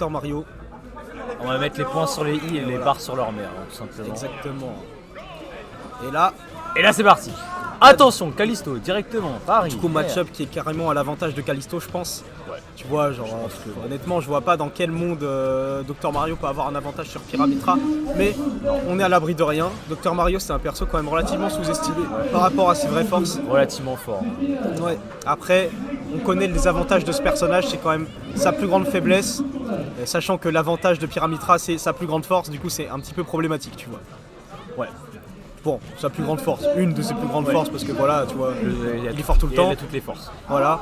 Docteur Mario. On va mettre les points sur les i et les barres sur leur mère, hein, tout simplement. Exactement. Et là c'est parti. Attention, Callisto directement, Paris. Du coup, match-up qui est carrément à l'avantage de Callisto, je pense. Ouais. Tu vois, genre, honnêtement, je vois pas dans quel monde Docteur Mario peut avoir un avantage sur Pyramitra. Mais on est à l'abri de rien. Docteur Mario, c'est un perso quand même relativement sous-estimé par rapport à ses vraies forces. Relativement fort. Ouais. Après, on connaît les avantages de ce personnage, c'est quand même sa plus grande faiblesse. Sachant que l'avantage de Pyramitra, c'est sa plus grande force, du coup, c'est un petit peu problématique, tu vois. Ouais. Bon, sa plus grande force, une de ses plus grandes forces, parce que voilà, tu vois, il est fort tout le Il temps. a toutes les forces. Voilà.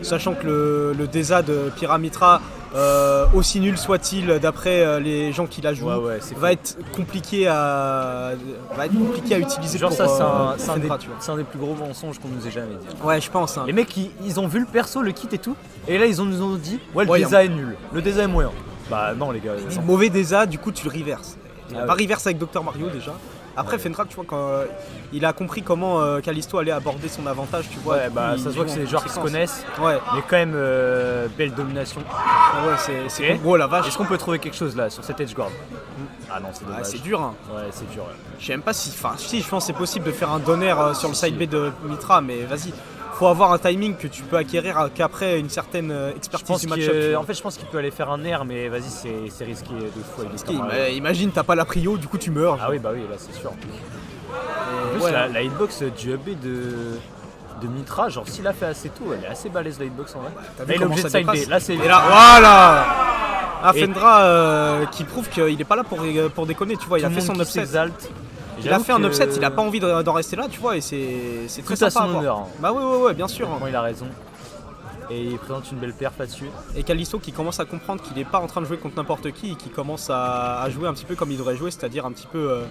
Sachant que le DESA de Pyramitra, aussi nul soit-il d'après les gens qui la jouent, va être compliqué à utiliser. Genre pour, ça, c'est Fendra, un des plus gros mensonges qu'on nous ait jamais dit. Ouais, je pense. Hein. Les mecs, ils ont vu le perso, le kit et tout, et là ils nous ont dit le Moyen. DESA est nul, le DESA est moyen. Bah non les gars. Il dit mauvais DESA, du coup tu le reverses. Ah Va reverse avec Dr Mario déjà. Après Fendra, tu vois, quand il a compris comment Callisto allait aborder son avantage, tu vois. Ouais, bah ça se voit que c'est des joueurs qui se connaissent. Ouais. Mais quand même, belle domination. Ah ouais, c'est gros la vache. Est-ce qu'on peut trouver quelque chose là sur cette edge guard? Ah non, c'est dommage. C'est dur, hein. Ouais, c'est dur. Ouais. Je sais même pas si. Enfin, si, je pense que c'est possible de faire un donner sur le side B de Mitra, mais vas-y. Faut avoir un timing que tu peux acquérir qu'après une certaine expertise du match-up. En fait, je pense qu'il peut aller faire un air, mais vas-y, c'est risqué de fou. Imagine, t'as pas la prio, du coup tu meurs. Ah oui, bah oui, là c'est sûr. En plus, ouais. la hitbox du UB de Mitra, genre s'il a fait assez tôt, elle est assez balèze la hitbox en vrai. T'as vu Là, il est comment obligé de ça side B. dépasse. Là, c'est. Et là, voilà. Fendra qui prouve qu'il est pas là pour déconner, tu vois. Il a fait son upset. Il a fait un upset, il a pas envie d'en rester là, tu vois, et c'est très tout à sympa son à voir. honneur. Hein. Bah ouais, bien sûr. Franchement, il a raison. Et il présente une belle perf là-dessus. Et Callisto qui commence à comprendre qu'il n'est pas en train de jouer contre n'importe qui et qui commence à jouer un petit peu comme il devrait jouer, c'est-à-dire un petit peu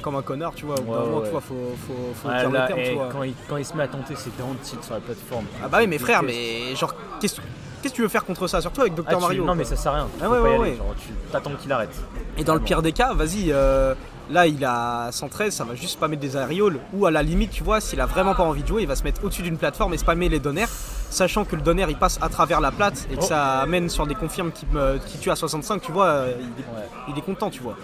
comme un connard, tu vois. Au bout d'un moment, tu vois, faut dire le terme, tu vois. Quand il se met à tenter ses down tilt sur la plateforme. Ah bah oui, mais frère, mais genre, qu'est-ce que tu veux faire contre ça, surtout avec Dr Mario? Non, mais ça sert à rien. Ah ouais. Genre, tu t'attends qu'il arrête. Et dans le pire des cas, vas-y, là il a 113, ça va juste spammer des aérioles. Ou à la limite, tu vois, s'il a vraiment pas envie de jouer, il va se mettre au-dessus d'une plateforme et spammer les donners, sachant que le donner il passe à travers la plate et que ça amène sur des confirmes qui tuent à 65, tu vois, il est content, tu vois.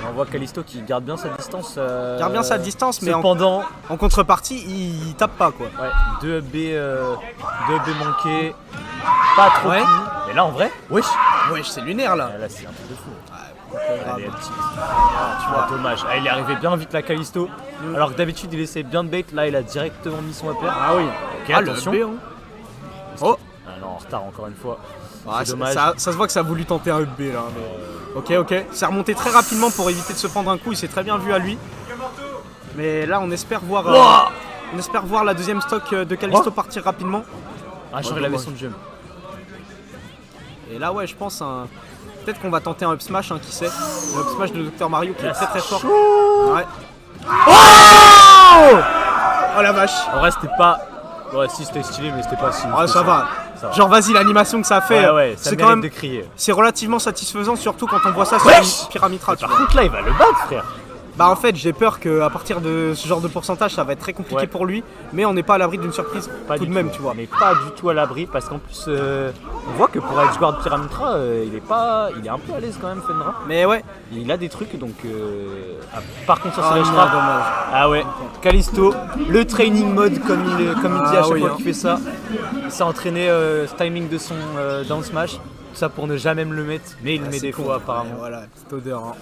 On voit Callisto qui garde bien sa distance. Mais cependant, en contrepartie, il tape pas, quoi. Ouais, 2 B manqués, pas trop fini. Mais là en vrai, wesh, c'est lunaire là. Là c'est un truc de fou. Allez, tu vois, dommage. Il est arrivé bien vite la Callisto. Alors que d'habitude il essaie bien de bait, là il a directement mis son upper. Ah oui. Ok, attention. Le B, hein. Oh. Ah non, en retard encore une fois. C'est dommage. Ça se voit que ça a voulu tenter un B là. Mais... Ok. C'est remonté très rapidement pour éviter de se prendre un coup. Il s'est très bien vu à lui. Mais là, on espère voir la deuxième stock de Callisto partir rapidement. Ah, je il avait son jump. Et là, ouais, je pense peut-être qu'on va tenter un up smash, qui sait. Le up smash de Dr Mario qui est très très fort. Ouais. Oh la vache. En vrai, c'était pas. Ouais, si c'était stylé, mais c'était pas si. Ouais, ça va. Genre, vas-y, l'animation que ça fait, c'est quand même de crier. C'est relativement satisfaisant, surtout quand on voit ça sur Pyramitra. Par contre, là, il va le battre, frère. Bah, en fait, j'ai peur qu'à partir de ce genre de pourcentage, ça va être très compliqué pour lui, mais on n'est pas à l'abri d'une surprise tout de même, tu vois. Mais pas du tout à l'abri, parce qu'en plus, on voit que pour être joueur de Pyramitra, il est un peu à l'aise quand même, Fendra. Mais ouais. Il a des trucs, donc. Par contre, ça c'est dommage. Ah ouais, Callisto, le training mode, comme il dit à chaque fois qu'il fait ça. Il s'est entraîné ce timing de son down smash, tout ça pour ne jamais me le mettre, mais il le met des fois apparemment. Voilà, petite odeur.